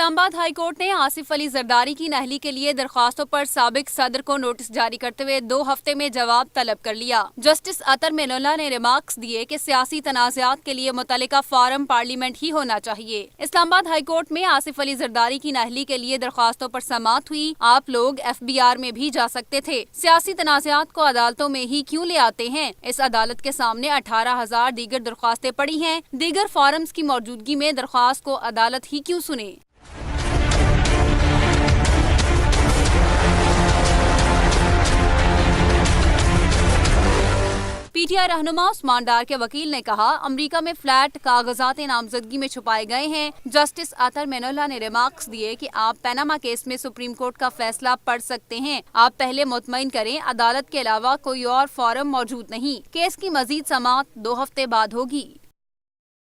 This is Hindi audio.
इस्लामाबाद हाई कोर्ट ने आसिफ अली जरदारी की नहली के लिए दरख्वास्तों पर साबिक सदर को नोटिस जारी करते हुए 2 हफ्ते में जवाब तलब कर लिया। जस्टिस अतर मेनुल्लाह ने रिमार्क्स दिए कि सियासी तनाज़ात के लिए मुतल्लिका फार्म पार्लियामेंट ही होना चाहिए। इस्लामाबाद हाई कोर्ट में आसिफ अली जरदारी की नहली के लिए दरख्वास्तों पर समाअत हुई। आप लोग FBR में भी जा सकते थे। सियासी तनाज़ात को अदालतों में ही क्यों ले आते हैं? इस अदालत के सामने 18,000 दीगर दरख्वास्तें पड़ी हैं। दीगर फॉरम्स की मौजूदगी में दरख्वास्त को अदालत ही क्यों सुने? PTI रहनुमा उस्मान डार के वकील ने कहा, अमेरिका में फ्लैट कागजात नामजदगी में छुपाए गए हैं। जस्टिस अतर मेनुल्लाह ने रिमार्क्स दिए कि आप पनामा केस में सुप्रीम कोर्ट का फैसला पढ़ सकते हैं। आप पहले मुतमईन करें, अदालत के अलावा कोई और फॉरम मौजूद नहीं। केस की मजीद समाअत 2 हफ्ते बाद होगी।